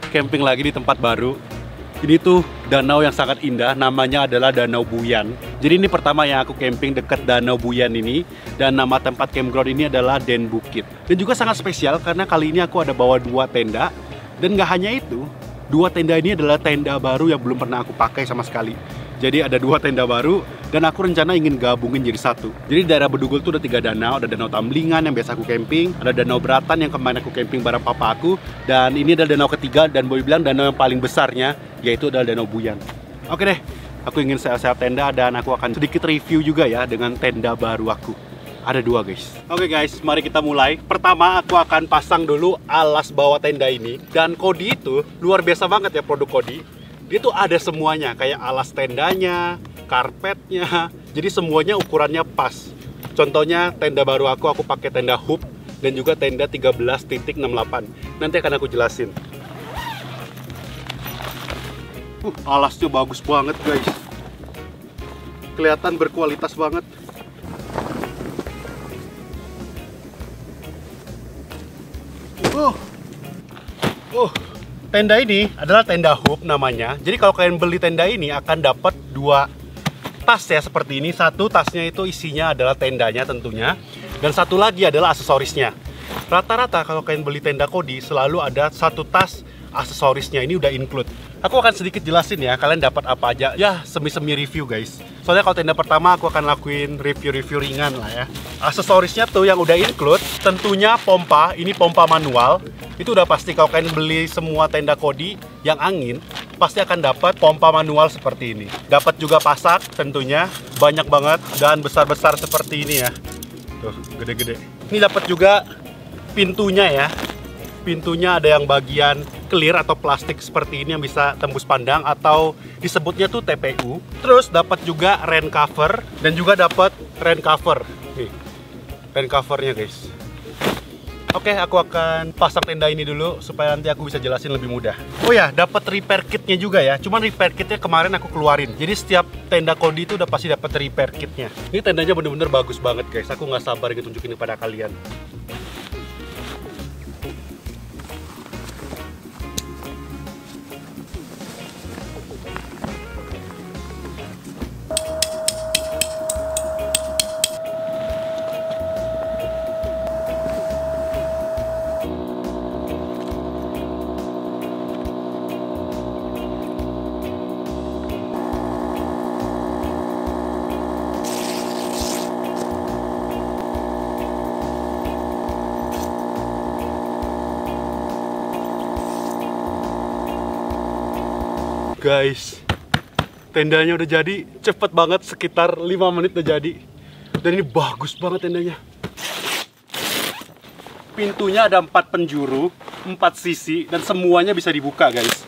camping lagi di tempat baru. Ini tuh danau yang sangat indah, namanya adalah Danau Buyan. Jadi ini pertama yang aku camping dekat Danau Buyan ini. Dan nama tempat campground ini adalah Den Bukit. Dan juga sangat spesial karena kali ini aku ada bawa 2 tenda. Dan nggak hanya itu, 2 tenda ini adalah tenda baru yang belum pernah aku pakai sama sekali. Jadi ada 2 tenda baru dan aku rencana ingin gabungin jadi satu. Jadi di daerah Bedugul tuh ada 3 danau, ada Danau Tamblingan yang biasa aku camping, ada Danau Beratan yang kemarin aku camping bareng papa aku, dan ini adalah danau ketiga dan boleh bilang danau yang paling besarnya yaitu adalah Danau Buyan. Oke deh, aku ingin sewa-sewa tenda dan aku akan sedikit review juga ya dengan tenda baru aku. Ada 2 guys. Oke guys, mari kita mulai. Pertama aku akan pasang dulu alas bawah tenda ini. Dan Kodi itu luar biasa banget ya produk Kodi. Dia tuh ada semuanya, kayak alas tendanya, karpetnya. Jadi semuanya ukurannya pas. Contohnya tenda baru aku pakai tenda hoop dan juga tenda 13.68. Nanti akan aku jelasin. Alasnya bagus banget guys. Kelihatan berkualitas banget. Tenda ini adalah tenda hoop namanya. Jadi kalau kalian beli tenda ini akan dapat 2 tas ya seperti ini. Satu tasnya itu isinya adalah tendanya tentunya, dan satu lagi adalah aksesorisnya. Rata-rata kalau kalian beli tenda Kodi selalu ada 1 tas aksesorisnya, ini udah include. Aku akan sedikit jelasin ya, kalian dapat apa aja. Ya, semi-semi review guys. Soalnya kalau tenda pertama aku akan lakuin review-review ringan lah ya. Aksesorisnya tuh yang udah include, tentunya pompa, ini pompa manual. Itu udah pasti kalau kalian beli semua tenda Kodi yang angin, pasti akan dapat pompa manual seperti ini. Dapat juga pasak tentunya, banyak banget dan besar-besar seperti ini ya. Tuh, gede-gede. Ini dapat juga pintunya ya. Pintunya ada yang bagian clear atau plastik seperti ini yang bisa tembus pandang atau disebutnya tuh TPU. Terus dapat juga rain cover dan juga dapat rain cover. Nih, rain covernya guys. Oke, aku akan pasang tenda ini dulu supaya nanti aku bisa jelasin lebih mudah. Oh ya, dapat repair kitnya juga ya. Cuman repair kitnya kemarin aku keluarin. Jadi setiap tenda Kodi itu udah pasti dapat repair kitnya. Ini tendanya bener-bener bagus banget guys. Aku nggak sabar ingin tunjukin kepada kalian. Guys, tendanya udah jadi, cepet banget, sekitar 5 menit udah jadi. Dan ini bagus banget tendanya. Pintunya ada 4 penjuru, 4 sisi, dan semuanya bisa dibuka guys.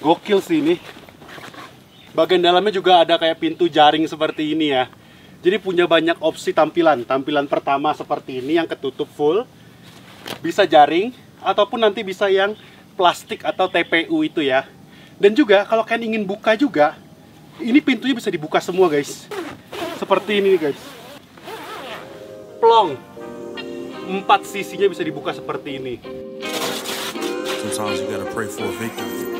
Gokil sih ini. Bagian dalamnya juga ada kayak pintu jaring seperti ini ya. Jadi punya banyak opsi tampilan. Tampilan pertama seperti ini yang ketutup full, bisa jaring, ataupun nanti bisa yang plastik atau TPU itu ya. Dan juga kalau kalian ingin buka juga, ini pintunya bisa dibuka semua guys. Seperti ini guys. Plong. 4 sisinya bisa dibuka seperti ini. Sometimes you gotta pray for a victory.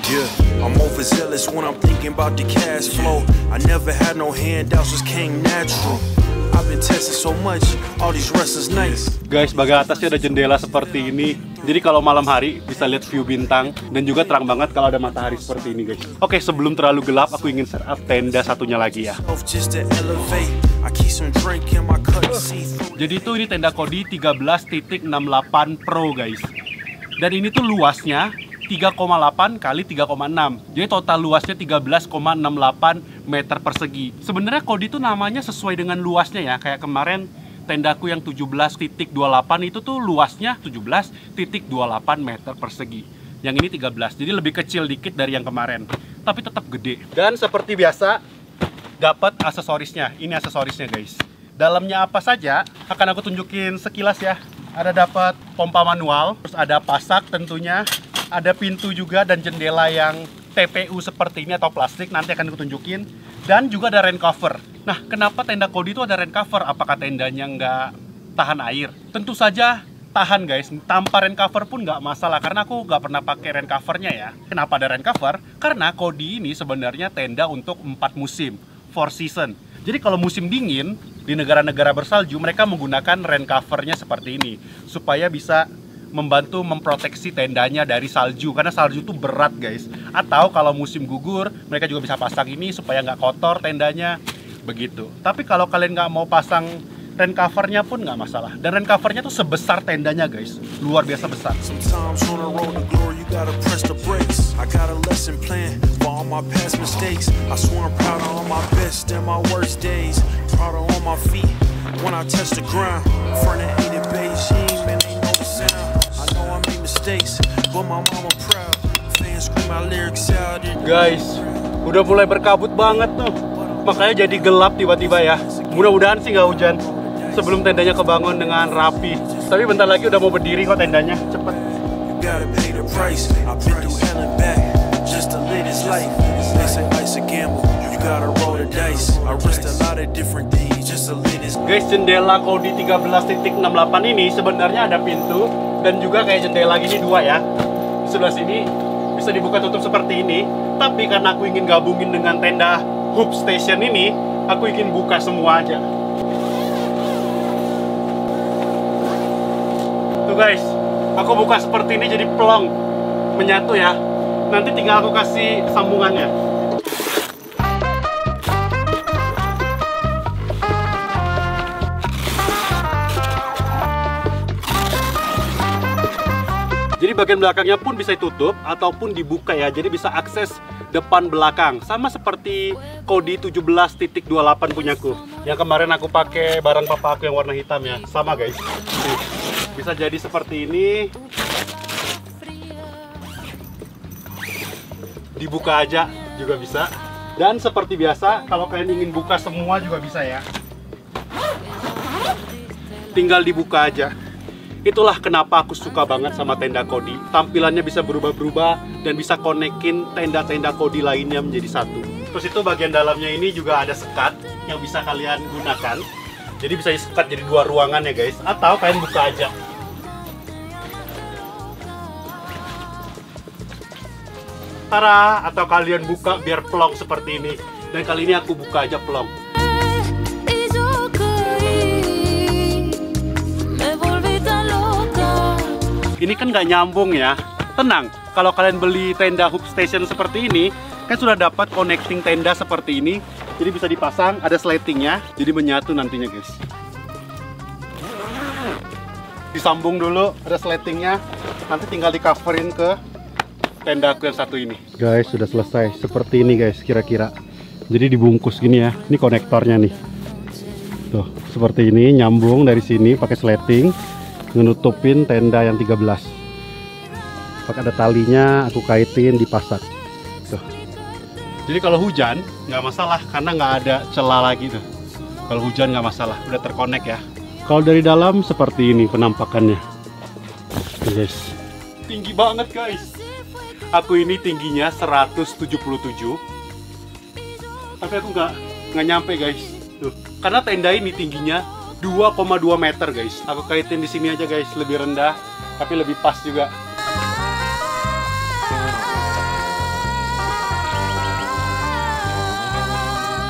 Yeah, I'm overzealous when I'm thinking about the cash flow. I never had no handouts, just came natural. I've been testing so much, all these restless nights. Guys, bagian atasnya ada jendela seperti ini. Jadi kalau malam hari bisa lihat view bintang dan juga terang banget kalau ada matahari seperti ini guys. Oke, sebelum terlalu gelap aku ingin set up tenda satunya lagi ya. Jadi itu ini tenda Kodi 13.68 Pro guys. Dan ini tuh luasnya 3,8 kali 3,6. Jadi total luasnya 13,68 meter persegi. Sebenarnya Kodi itu namanya sesuai dengan luasnya ya. Kayak kemarin tendaku yang 17.28 itu tuh luasnya 17.28 meter persegi. Yang ini 13, jadi lebih kecil dikit dari yang kemarin, tapi tetap gede. Dan seperti biasa, dapat aksesorisnya. Ini aksesorisnya guys. Dalamnya apa saja akan aku tunjukin sekilas ya. Ada dapat pompa manual, terus ada pasak tentunya, ada pintu juga dan jendela yang TPU seperti ini atau plastik, nanti akan aku tunjukin. Dan juga ada rain cover. Nah, kenapa tenda Kodi itu ada rain cover? Apakah tendanya nggak tahan air? Tentu saja tahan guys, tanpa rain cover pun nggak masalah karena aku nggak pernah pakai rain covernya ya. Kenapa ada rain cover? Karena Kodi ini sebenarnya tenda untuk 4 musim, 4 season. Jadi kalau musim dingin di negara-negara bersalju mereka menggunakan rain covernya seperti ini supaya bisa membantu memproteksi tendanya dari salju karena salju itu berat guys. Atau kalau musim gugur mereka juga bisa pasang ini supaya nggak kotor tendanya begitu. Tapi kalau kalian nggak mau pasang rain covernya pun nggak masalah. Dan rain covernya tuh sebesar tendanya guys, luar biasa besar. Sometimes on the road to glory, you gotta press the brakes. I got a lesson plan for all my past mistakes. I swear I'm proud of all my best and my worst days. Proud of all my feet when I touch the ground. Front of 8 Beijing, man, they know the sound. I know I made mistakes, but my mama proud. Fans scream my lyrics out. Guys, udah mulai berkabut banget tuh. Makanya jadi gelap tiba-tiba ya. Mudah-mudahan sih nggak hujan sebelum tendanya kebangun dengan rapi. Tapi bentar lagi udah mau berdiri kok tendanya, cepet. Guys, jendela Kodi 13.68 ini sebenarnya ada pintu dan juga kayak jendela gini 2 ya. Di sebelah sini bisa dibuka tutup seperti ini. Tapi karena aku ingin gabungin dengan tenda Hoop Station ini, aku ingin buka semua aja. Tuh guys, aku buka seperti ini jadi pelong menyatu ya. Nanti tinggal aku kasih sambungannya. Jadi bagian belakangnya pun bisa ditutup ataupun dibuka ya. Jadi bisa akses depan belakang. Sama seperti Kodi 17.28 punyaku. Yang kemarin aku pakai barang papa aku yang warna hitam ya. Sama guys. Bisa jadi seperti ini. Dibuka aja juga bisa. Dan seperti biasa, kalau kalian ingin buka semua juga bisa ya. Tinggal dibuka aja. Itulah kenapa aku suka banget sama tenda Kodi. Tampilannya bisa berubah-berubah dan bisa konekin tenda-tenda Kodi lainnya menjadi satu. Terus itu bagian dalamnya ini juga ada sekat yang bisa kalian gunakan. Jadi bisa disekat jadi 2 ruangan ya guys. Atau kalian buka aja. Tara, atau kalian buka biar pelong seperti ini. Dan kali ini aku buka aja pelong. Ini kan nggak nyambung ya. Tenang, kalau kalian beli tenda Hoop Station seperti ini, kan sudah dapat connecting tenda seperti ini. Jadi bisa dipasang, ada slatingnya, jadi menyatu nantinya guys. Disambung dulu, ada slatingnya, nanti tinggal di coverin ke tenda aku yang satu ini. Guys, sudah selesai. Seperti ini guys, kira-kira. Jadi dibungkus gini ya. Ini konektornya nih. Tuh, seperti ini, nyambung dari sini pakai slating. Nutupin tenda yang 13. Pakai ada talinya, aku kaitin, dipasang. Tuh. Jadi kalau hujan nggak masalah karena nggak ada celah lagi tuh. Kalau hujan nggak masalah, udah terkonek ya. Kalau dari dalam seperti ini penampakannya. Tuh, guys. Tinggi banget guys. Aku ini tingginya 177. Tapi aku nggak nyampe guys. Tuh. Karena tenda ini tingginya 2,2 meter guys. Aku kaitin di sini aja guys, lebih rendah tapi lebih pas juga.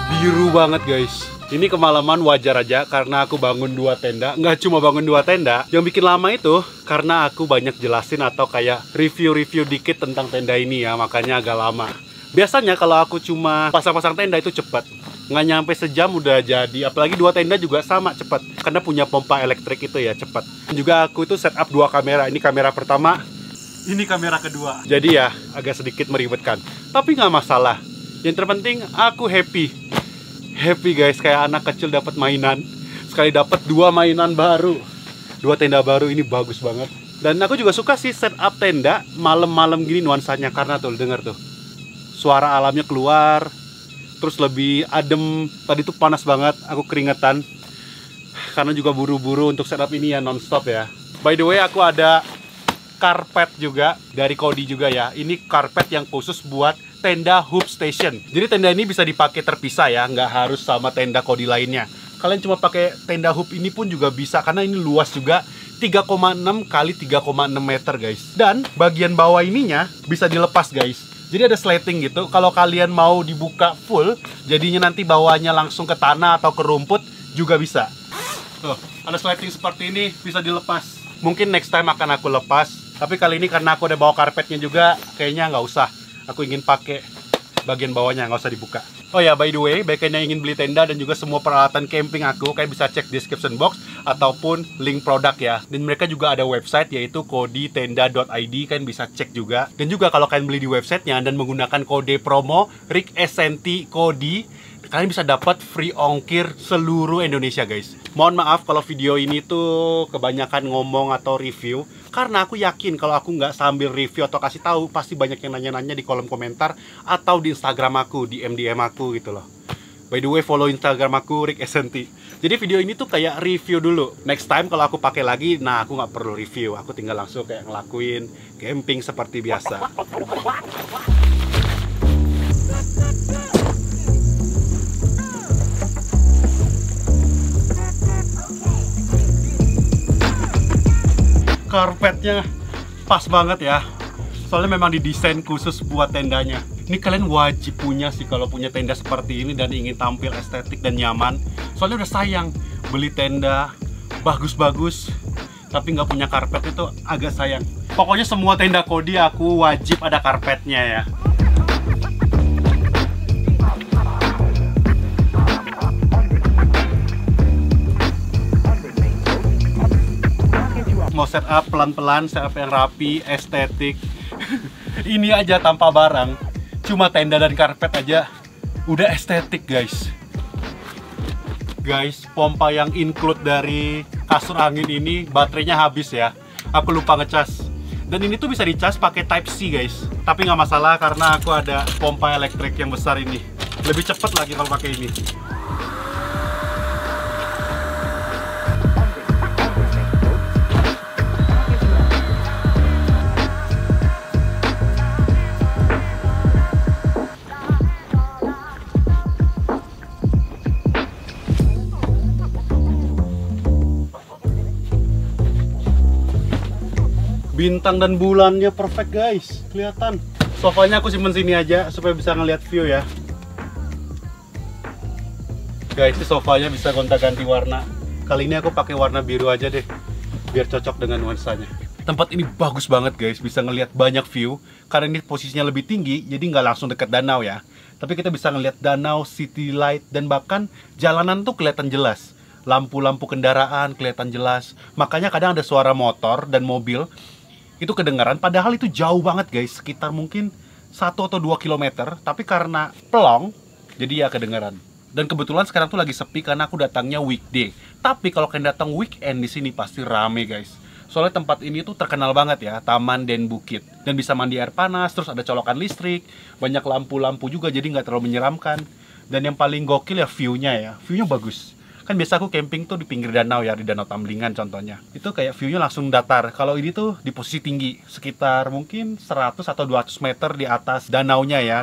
Biru banget guys. Ini kemalaman wajar aja karena aku bangun 2 tenda. Nggak cuma bangun 2 tenda. Yang bikin lama itu karena aku banyak jelasin atau kayak review-review dikit tentang tenda ini ya. Makanya agak lama. Biasanya kalau aku cuma pasang-pasang tenda itu cepat. Nggak nyampe sejam udah jadi. Apalagi 2 tenda juga sama cepat. Karena punya pompa elektrik itu ya cepat. Juga aku itu setup 2 kamera. Ini kamera pertama. Ini kamera kedua. Jadi ya agak sedikit meribetkan. Tapi nggak masalah. Yang terpenting aku happy. Happy guys, kayak anak kecil dapat mainan. Sekali dapat 2 mainan baru. 2 tenda baru, ini bagus banget. Dan aku juga suka sih setup tenda malam-malam gini nuansanya. Karena tuh, denger tuh, suara alamnya keluar. Terus lebih adem. Tadi tuh panas banget, aku keringetan. Karena juga buru-buru untuk setup ini ya, non-stop ya. By the way, aku ada karpet juga dari Kodi juga ya. Ini karpet yang khusus buat tenda Hoop Station. Jadi tenda ini bisa dipakai terpisah ya, nggak harus sama tenda Kodi lainnya. Kalian cuma pakai tenda Hoop ini pun juga bisa karena ini luas juga. 3,6 kali 3,6 meter guys. Dan bagian bawah ininya bisa dilepas guys. Jadi ada slating gitu. Kalau kalian mau dibuka full, jadinya nanti bawahnya langsung ke tanah atau ke rumput juga bisa. Tuh, ada slating seperti ini, bisa dilepas. Mungkin next time akan aku lepas. Tapi kali ini karena aku udah bawa karpetnya juga, kayaknya nggak usah. Aku ingin pakai bagian bawahnya, nggak usah dibuka. Oh ya, by the way, bagi kalian yang ingin beli tenda dan juga semua peralatan camping aku, kalian bisa cek description box ataupun link produk ya. Dan mereka juga ada website yaitu koditenda.id, kalian bisa cek juga. Dan juga kalau kalian beli di websitenya dan menggunakan kode promo Rick Essenti Kodi, kalian bisa dapat free ongkir seluruh Indonesia guys. Mohon maaf kalau video ini tuh kebanyakan ngomong atau review, karena aku yakin kalau aku nggak sambil review atau kasih tahu, pasti banyak yang nanya-nanya di kolom komentar atau di Instagram aku, di DM aku gitu loh. By the way, follow Instagram aku Rick Essenti. Jadi video ini tuh kayak review dulu. Next time kalau aku pakai lagi, nah aku nggak perlu review, aku tinggal langsung kayak ngelakuin camping seperti biasa. Karpetnya pas banget ya, soalnya memang didesain khusus buat tendanya. Ini kalian wajib punya sih kalau punya tenda seperti ini dan ingin tampil estetik dan nyaman. Soalnya udah sayang beli tenda bagus-bagus tapi nggak punya karpet, itu agak sayang. Pokoknya semua tenda Kodi aku wajib ada karpetnya ya. Mau setup pelan-pelan, setup yang rapi, estetik. Ini aja tanpa barang, cuma tenda dan karpet aja udah estetik guys. Guys, pompa yang include dari kasur angin ini baterainya habis ya. Aku lupa ngecas. Dan ini tuh bisa dicas pakai Type C guys. Tapi nggak masalah karena aku ada pompa elektrik yang besar ini. Lebih cepet lagi kalau pakai ini. Bintang dan bulannya perfect guys, kelihatan. Sofanya aku simpen sini aja supaya bisa ngeliat view ya. Guys, ini sofanya bisa gonta-ganti warna. Kali ini aku pakai warna biru aja deh, biar cocok dengan nuansanya. Tempat ini bagus banget guys, bisa ngeliat banyak view. Karena ini posisinya lebih tinggi, jadi nggak langsung dekat danau ya. Tapi kita bisa ngeliat danau, city light, dan bahkan jalanan tuh kelihatan jelas. Lampu-lampu kendaraan kelihatan jelas. Makanya kadang ada suara motor dan mobil itu kedengaran, padahal itu jauh banget guys, sekitar mungkin 1 atau 2 km, tapi karena pelong jadi ya kedengaran. Dan kebetulan sekarang tuh lagi sepi karena aku datangnya weekday. Tapi kalau kalian datang weekend di sini pasti rame guys. Soalnya tempat ini tuh terkenal banget ya, Taman Den Bukit. Dan bisa mandi air panas, terus ada colokan listrik, banyak lampu-lampu juga, jadi nggak terlalu menyeramkan. Dan yang paling gokil ya view-nya ya, view-nya bagus. Kan biasa aku camping tuh di pinggir danau ya, di Danau Tamlingan contohnya. Itu kayak view-nya langsung datar. Kalau ini tuh di posisi tinggi, sekitar mungkin 100 atau 200 meter di atas danaunya ya.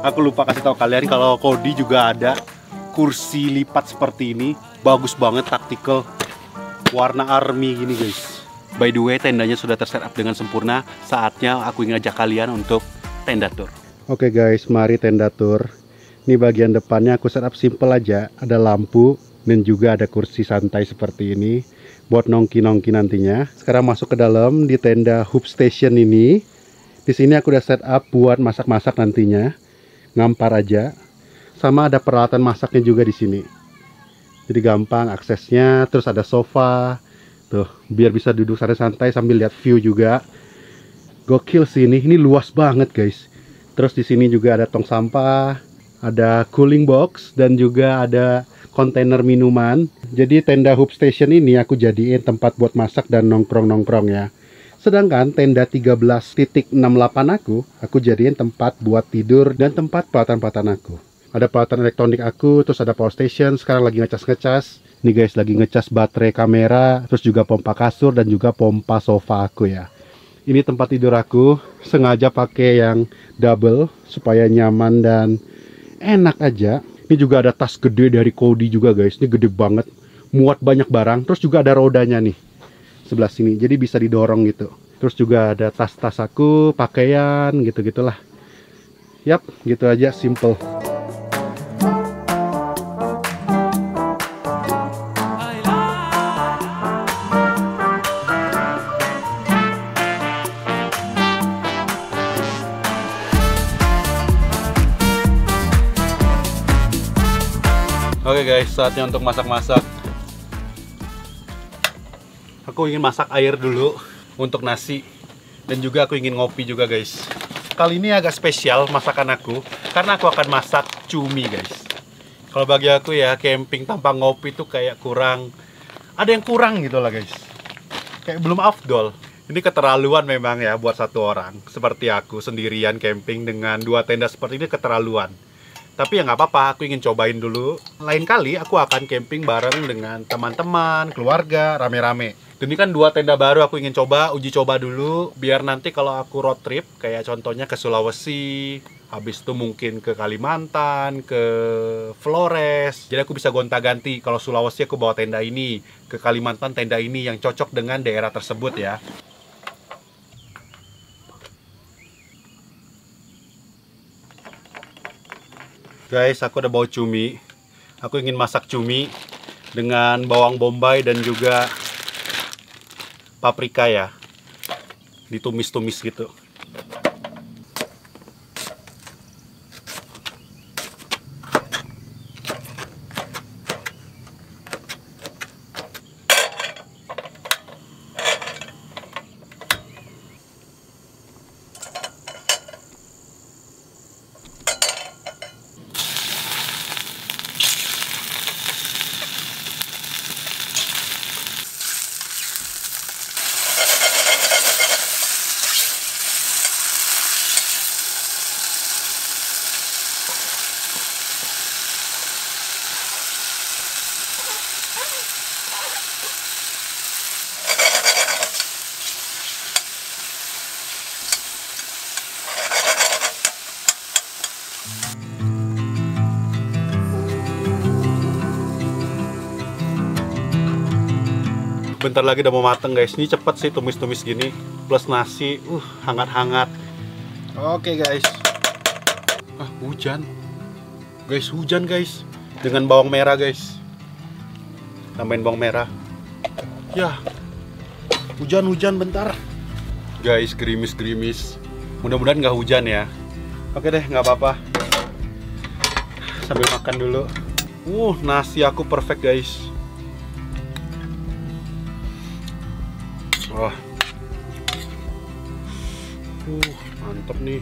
Aku lupa kasih tahu kalian kalau Kodi juga ada kursi lipat seperti ini. Bagus banget, taktikal. Warna army gini guys. By the way, tendanya sudah tersetup dengan sempurna. Saatnya aku ingin ajak kalian untuk tenda tour. Oke guys, mari tenda tour. Ini bagian depannya aku setup simple aja, ada lampu dan juga ada kursi santai seperti ini buat nongki-nongki nantinya. Sekarang masuk ke dalam di tenda Hub Station ini. Di sini aku udah setup buat masak-masak nantinya, ngampar aja. Sama ada peralatan masaknya juga di sini. Jadi gampang aksesnya, terus ada sofa, tuh biar bisa duduk santai-santai sambil lihat view juga. Gokil sih ini luas banget guys. Terus di sini juga ada tong sampah. Ada cooling box dan juga ada kontainer minuman. Jadi tenda Hub Station ini aku jadiin tempat buat masak dan nongkrong-nongkrong ya. Sedangkan tenda 13.68 aku jadiin tempat buat tidur dan tempat peralatan-peralatan aku. Ada peralatan elektronik aku, terus ada power station, sekarang lagi ngecas-ngecas. Nih guys, lagi ngecas baterai kamera, terus juga pompa kasur dan juga pompa sofa aku ya. Ini tempat tidur aku, sengaja pakai yang double supaya nyaman dan enak aja. Ini juga ada tas gede dari Kodi juga guys. Ini gede banget. muat banyak barang. Terus juga ada rodanya nih sebelah sini, jadi bisa didorong gitu. Terus juga ada tas-tas aku, pakaian gitu-gitulah. Yap, gitu aja, simple. Oke guys, saatnya untuk masak-masak. Aku ingin masak air dulu untuk nasi. Dan juga aku ingin ngopi juga guys. Kali ini agak spesial masakan aku, karena aku akan masak cumi guys. Kalau bagi aku ya, camping tanpa ngopi tuh kayak kurang, ada yang kurang gitu lah guys. Kayak belum afdol. Ini keterlaluan memang ya buat satu orang. Seperti aku sendirian camping dengan 2 tenda seperti ini, keterlaluan. Tapi ya nggak apa-apa, aku ingin cobain dulu. Lain kali aku akan camping bareng dengan teman-teman, keluarga, rame-rame. Dan ini kan 2 tenda baru, aku ingin coba, uji coba dulu. Biar nanti kalau aku road trip, kayak contohnya ke Sulawesi, habis itu mungkin ke Kalimantan, ke Flores. Jadi aku bisa gonta-ganti, kalau Sulawesi aku bawa tenda ini, ke Kalimantan tenda ini yang cocok dengan daerah tersebut ya. Guys, aku udah bawa cumi. Aku ingin masak cumi dengan bawang bombay dan juga paprika ya. Ditumis-tumis gitu. Bentar lagi udah mau mateng guys. Ini cepet sih tumis-tumis gini. Plus nasi, hangat-hangat. Oke guys. Hujan. Guys, hujan guys. Dengan bawang merah guys. Tambahin bawang merah. Ya. Hujan-hujan bentar. Guys, gerimis-gerimis. Mudah-mudahan nggak hujan ya. Oke deh, nggak apa-apa. Sambil makan dulu. Nasi aku perfect guys. Wah, mantep nih.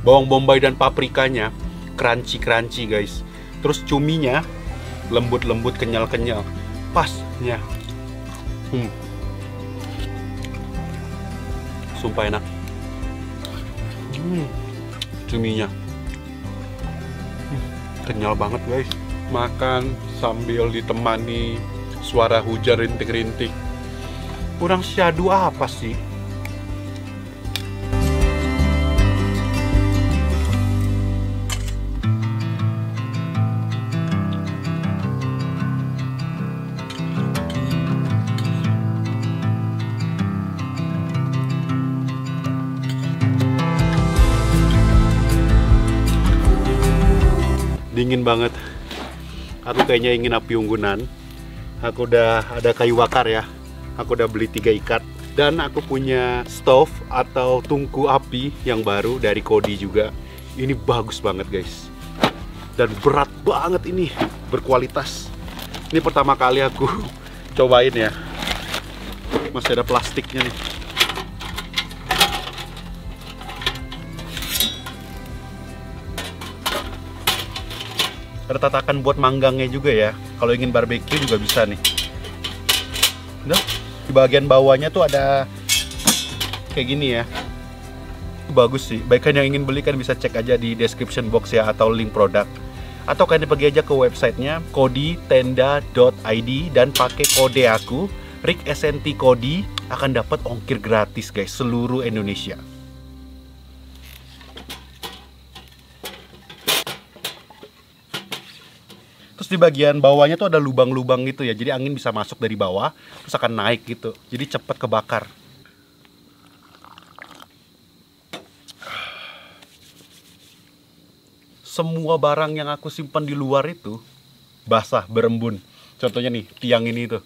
Bawang bombay dan paprikanya crunchy guys. Terus cuminya lembut-lembut, kenyal-kenyal. Pasnya. Sumpah enak. Cuminya kenyal banget guys. Makan sambil ditemani suara hujan rintik-rintik. Kurang syadu apa sih? Dingin banget. Aku kayaknya ingin api unggunan. Aku udah ada kayu bakar ya. Aku udah beli 3 ikat. Dan aku punya stove atau tungku api yang baru dari Kodi juga. Ini bagus banget guys. Dan berat banget ini. Berkualitas. Ini pertama kali aku cobain ya. Masih ada plastiknya nih. Ada tatakan buat manggangnya juga ya. Kalau ingin barbeque juga bisa nih. Nah, di bagian bawahnya tuh ada kayak gini ya. Bagus sih. Baikkan yang ingin beli kan bisa cek aja di description box ya, atau link produk. Atau kalian pergi aja ke websitenya koditenda.id dan pakai kode aku Rick SNT Kodi, akan dapat ongkir gratis guys seluruh Indonesia. Terus di bagian bawahnya tuh ada lubang-lubang gitu ya. Jadi angin bisa masuk dari bawah, terus akan naik gitu. Jadi cepet kebakar. Semua barang yang aku simpan di luar itu basah, berembun. Contohnya nih, tiang ini tuh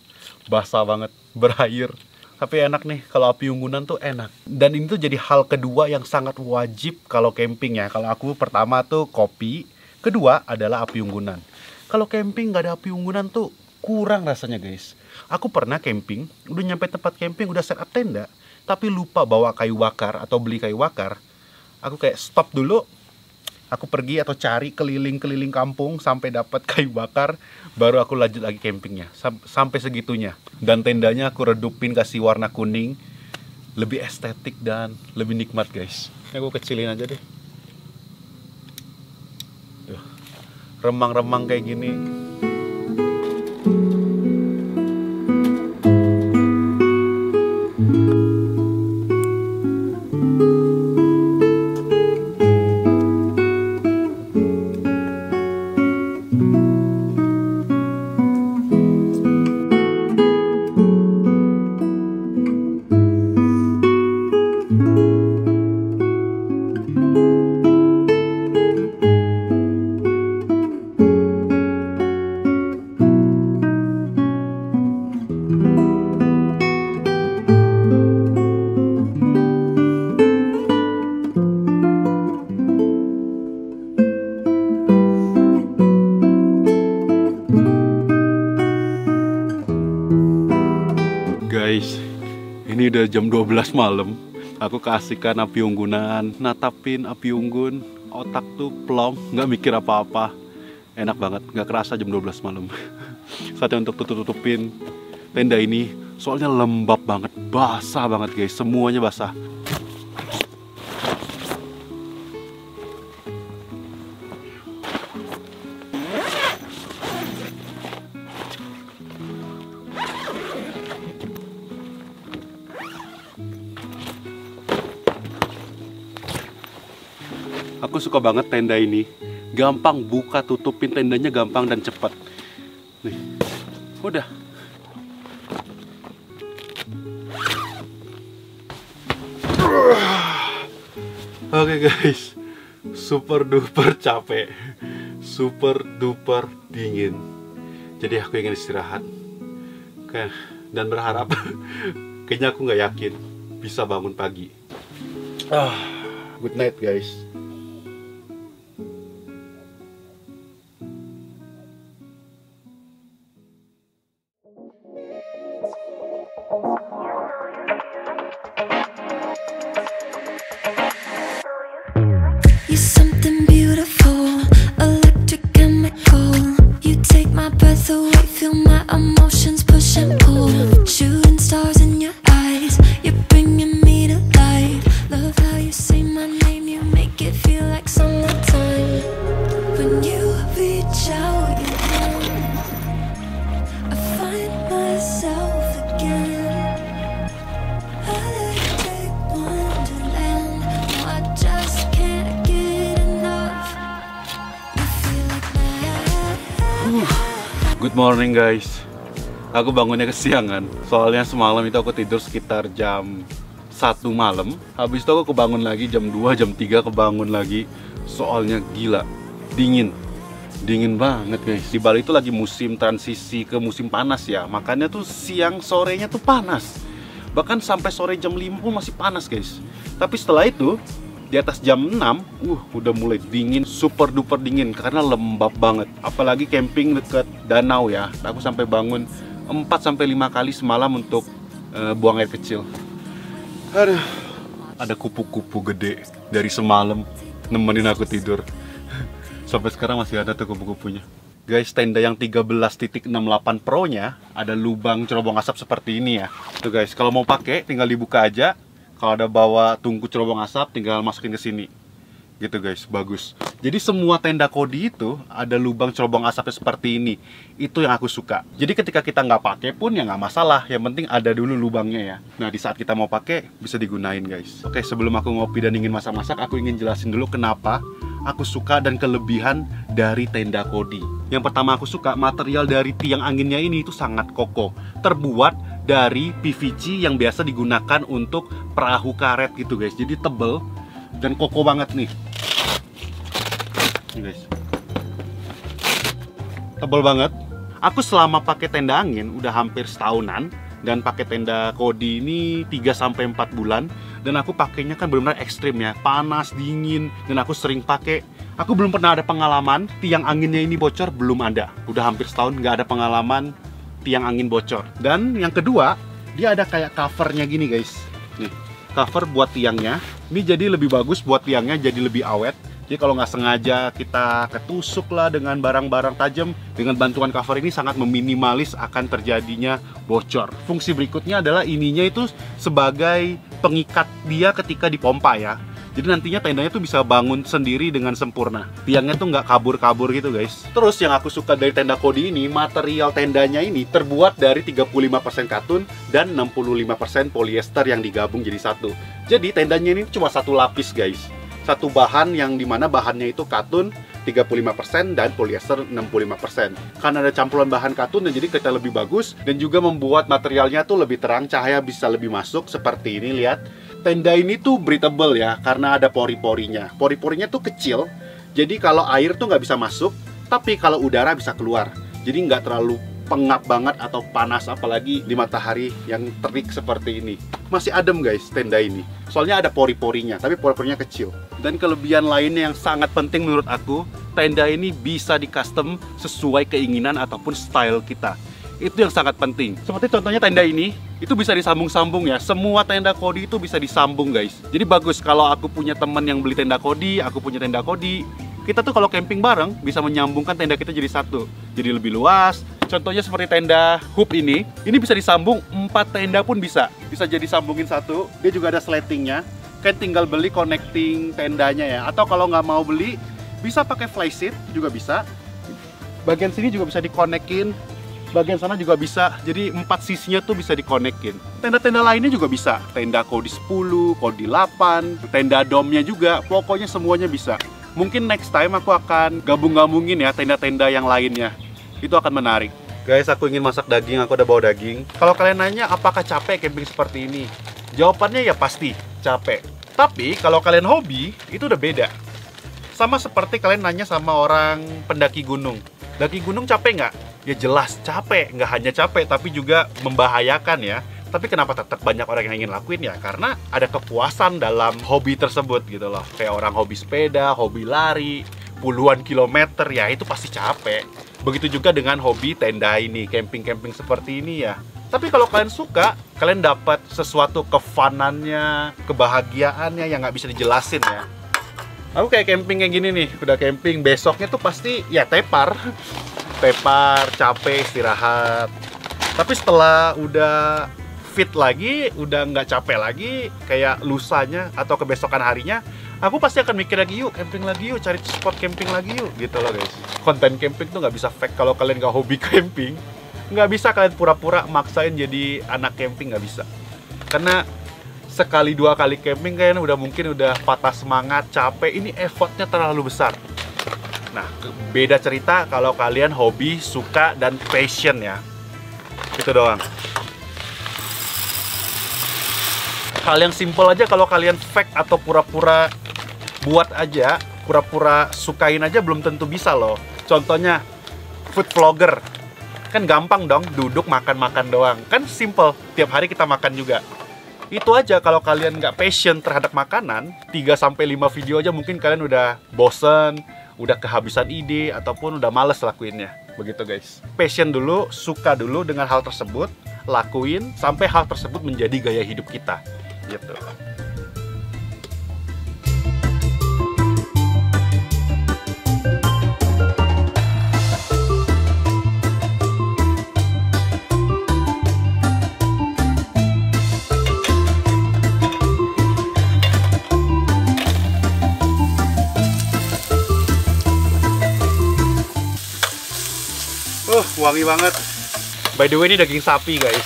basah banget, berair. Tapi enak nih, kalau api unggunan tuh enak. Dan ini tuh jadi hal kedua yang sangat wajib kalau camping ya. Kalau aku pertama tuh kopi, kedua adalah api unggunan. Kalau camping nggak ada api unggunan tuh kurang rasanya guys. Aku pernah camping, udah nyampe tempat camping, udah set up tenda, tapi lupa bawa kayu bakar atau beli kayu bakar. Aku kayak stop dulu, aku pergi atau cari keliling-keliling kampung sampai dapat kayu bakar, baru aku lanjut lagi campingnya. Sampai segitunya. Dan tendanya aku redupin kasih warna kuning, lebih estetik dan lebih nikmat guys. Ini aku kecilin aja deh. Tuh, remang-remang kayak gini. Guys, ini udah jam 12 malam. Aku keasikan api unggunan, natapin api unggun. Otak tuh plong, nggak mikir apa-apa. Enak banget, nggak kerasa jam 12 malam. Saatnya untuk tutupin tenda ini. Soalnya lembab banget, basah banget guys. Semuanya basah. Aku suka banget tenda ini. Gampang buka tutupin tendanya, gampang dan cepat. Nih, udah. Oke guys, super duper capek, super duper dingin. Jadi aku ingin istirahat. Dan berharap, kayaknya aku nggak yakin bisa bangun pagi. Good night guys. You're something beautiful, electric chemical. You take my breath away, feel my emotions push and pull. Shooting stars in your eyes, you're bringing me to life. Love how you say my name, you make it feel like summertime. When you reach out your hand, I find myself again. Electric wonderland, no, I just can't get enough. You feel like that. Good morning guys. Aku bangunnya kesiangan. Soalnya semalam itu aku tidur sekitar jam 1 malam. Habis itu aku kebangun lagi jam 2, jam 3 kebangun lagi. Soalnya gila, dingin. Dingin banget guys. Di Bali itu lagi musim transisi ke musim panas ya. Makanya tuh siang sorenya tuh panas. Bahkan sampai sore jam 5 pun masih panas guys. Tapi setelah itu di atas jam 6 udah mulai dingin, super duper dingin karena lembab banget. Apalagi camping dekat danau ya. Aku sampai bangun 4-5 kali semalam untuk buang air kecil. Aduh, ada kupu-kupu gede dari semalam nemenin aku tidur. Sampai sekarang masih ada tuh kupu-kupunya. Guys, tenda yang 13.68 Pro nya ada lubang cerobong asap seperti ini ya. Tuh guys, kalau mau pakai tinggal dibuka aja. Kalau ada bawa tungku cerobong asap tinggal masukin ke sini. Gitu guys, bagus. Jadi semua tenda Kodi itu ada lubang cerobong asapnya seperti ini. Itu yang aku suka. Jadi ketika kita nggak pakai pun ya nggak masalah. Yang penting ada dulu lubangnya ya. Nah di saat kita mau pakai bisa digunain guys. Oke, sebelum aku ngopi dan ingin masak-masak, aku ingin jelasin dulu kenapa aku suka dan kelebihan dari tenda Kodi. Yang pertama aku suka, material dari tiang anginnya ini itu sangat kokoh. Terbuat dari PVC yang biasa digunakan untuk perahu karet gitu guys. Jadi tebel dan kokoh banget nih. Nih guys, tebel banget. Aku selama pakai tenda angin udah hampir setahunan. Dan pakai tenda Kodi ini 3-4 bulan. Dan aku pakainya kan benar-benar ekstrim ya, panas, dingin. Dan aku sering pakai. Aku belum pernah ada pengalaman tiang anginnya ini bocor, belum ada. Udah hampir setahun nggak ada pengalaman tiang angin bocor. Dan yang kedua, dia ada kayak covernya gini guys. Nih, cover buat tiangnya. Ini jadi lebih bagus buat tiangnya, jadi lebih awet. Jadi kalau nggak sengaja kita ketusuk lah dengan barang-barang tajam, dengan bantuan cover ini sangat meminimalis akan terjadinya bocor. Fungsi berikutnya adalah ininya itu sebagai pengikat dia ketika dipompa ya. Jadi nantinya tendanya tuh bisa bangun sendiri dengan sempurna. Tiangnya tuh nggak kabur-kabur gitu guys. Terus yang aku suka dari tenda Kodi ini, material tendanya ini terbuat dari 35% katun dan 65% polyester yang digabung jadi satu. Jadi tendanya ini cuma satu lapis guys. Satu bahan yang dimana bahannya itu katun 35% dan polyester 65%. Karena ada campuran bahan katun dan jadi kelihatan lebih bagus dan juga membuat materialnya tuh lebih terang, cahaya bisa lebih masuk seperti ini. Lihat, tenda ini tuh breathable ya karena ada pori-porinya. Pori-porinya tuh kecil, jadi kalau air tuh nggak bisa masuk, tapi kalau udara bisa keluar. Jadi nggak terlalu pengap banget atau panas, apalagi di matahari yang terik seperti ini. Masih adem guys tenda ini, soalnya ada pori-porinya, tapi pori-porinya kecil. Dan kelebihan lainnya yang sangat penting menurut aku, tenda ini bisa di custom sesuai keinginan ataupun style kita. Itu yang sangat penting. Seperti contohnya tenda ini, itu bisa disambung-sambung ya. Semua tenda Kodi itu bisa disambung guys. Jadi bagus kalau aku punya teman yang beli tenda Kodi, aku punya tenda Kodi. Kita tuh kalau camping bareng bisa menyambungkan tenda kita jadi satu, jadi lebih luas. Contohnya seperti tenda hub ini bisa disambung 4 tenda pun bisa jadi sambungin satu. Dia juga ada slatingnya, kan tinggal beli connecting tendanya ya. Atau kalau nggak mau beli, bisa pakai flysheet juga bisa. Bagian sini juga bisa dikonekin, bagian sana juga bisa. Jadi 4 sisinya tuh bisa dikonekin. Tenda-tenda lainnya juga bisa. Tenda Kodi 10, Kodi 8, tenda domnya juga. Pokoknya semuanya bisa. Mungkin next time aku akan gabung-gabungin ya tenda-tenda yang lainnya. Itu akan menarik. Guys, aku ingin masak daging, aku udah bawa daging. Kalau kalian nanya apakah capek camping seperti ini? Jawabannya ya pasti capek. Tapi kalau kalian hobi, itu udah beda. Sama seperti kalian nanya sama orang pendaki gunung. Daki gunung capek nggak? Ya jelas capek. Nggak hanya capek, tapi juga membahayakan ya. Tapi kenapa tetap banyak orang yang ingin lakuin ya? Karena ada kepuasan dalam hobi tersebut gitu loh. Kayak orang hobi sepeda, hobi lari, puluhan kilometer ya, itu pasti capek. Begitu juga dengan hobi tenda ini, camping-camping seperti ini ya. Tapi kalau kalian suka, kalian dapat sesuatu kefanannya, kebahagiaannya yang nggak bisa dijelasin ya. Aku kayak camping kayak gini nih, udah camping, besoknya tuh pasti ya tepar, capek, istirahat. Tapi setelah udah fit lagi, udah nggak capek lagi, kayak lusanya atau kebesokan harinya, aku pasti akan mikir lagi, yuk camping lagi yuk, cari spot camping lagi yuk, gitu loh guys. Konten camping tuh nggak bisa fake kalau kalian nggak hobi camping. Nggak bisa kalian pura-pura maksain jadi anak camping, nggak bisa. Karena sekali 2 kali camping kalian udah mungkin udah patah semangat, capek, ini effortnya terlalu besar. Nah, beda cerita kalau kalian hobi, suka, dan passion ya. Itu doang. Hal yang simple aja kalau kalian fake atau pura-pura buat aja, pura-pura sukain aja belum tentu bisa loh. Contohnya food vlogger, kan gampang dong, duduk makan-makan doang. Kan simple, tiap hari kita makan juga. Itu aja kalau kalian nggak passion terhadap makanan, 3-5 video aja mungkin kalian udah bosen, udah kehabisan ide, ataupun udah males lakuinnya. Begitu guys. Passion dulu, suka dulu dengan hal tersebut, lakuin sampai hal tersebut menjadi gaya hidup kita. Gitu. Wangi banget. By the way, ini daging sapi guys.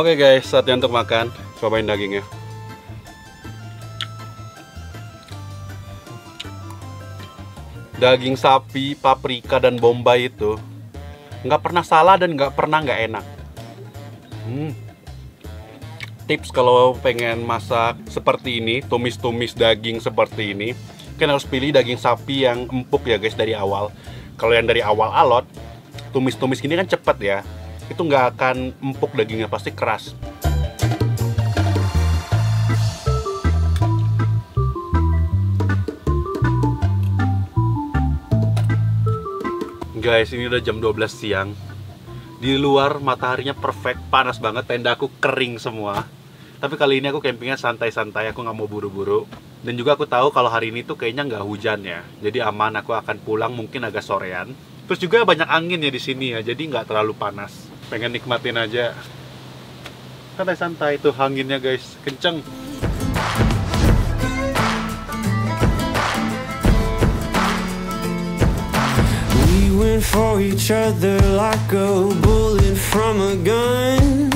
Oke guys, saatnya untuk makan. Cobain dagingnya. Daging sapi, paprika, dan bombay itu nggak pernah salah dan nggak pernah nggak enak. Tips kalau pengen masak seperti ini, tumis-tumis daging seperti ini, kan harus pilih daging sapi yang empuk ya guys dari awal. Kalau yang dari awal alot, tumis-tumis gini kan cepet ya, itu nggak akan empuk dagingnya, pasti keras. Guys, ini udah jam 12 siang. Di luar mataharinya perfect, panas banget, tenda aku kering semua. Tapi kali ini aku campingnya santai-santai, aku nggak mau buru-buru. Dan juga aku tahu kalau hari ini tuh kayaknya nggak hujan ya. Jadi aman, aku akan pulang mungkin agak sorean. Terus juga banyak angin ya di sini ya, jadi nggak terlalu panas. Pengen nikmatin aja. Santai-santai, tuh anginnya guys, kenceng. Went for each other like a bullet from a gun,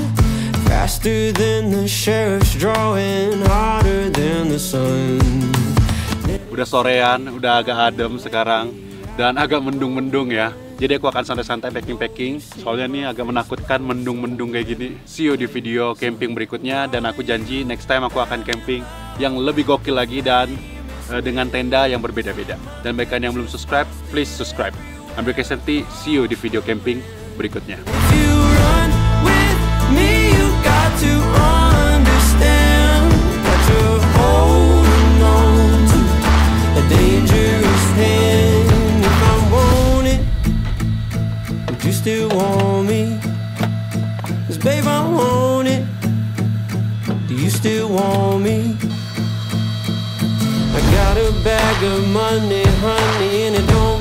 faster than the sheriff's drawing, hotter than the sun. Udah sorean, udah agak adem sekarang dan agak mendung-mendung ya. Jadi aku akan santai-santai packing-packing. Soalnya nih agak menakutkan mendung-mendung kayak gini. See you di video camping berikutnya, dan aku janji next time aku akan camping yang lebih gokil lagi dan dengan tenda yang berbeda-beda. Dan bagi kalian yang belum subscribe, please subscribe. Ambil Kesanti, see you di video camping berikutnya. If you run with me, you got to understand that you're holding on to a dangerous hand. If I want it, would you still want me? 'Cause babe, I want it. Do you still want me? I got a bag of money, honey, and it don't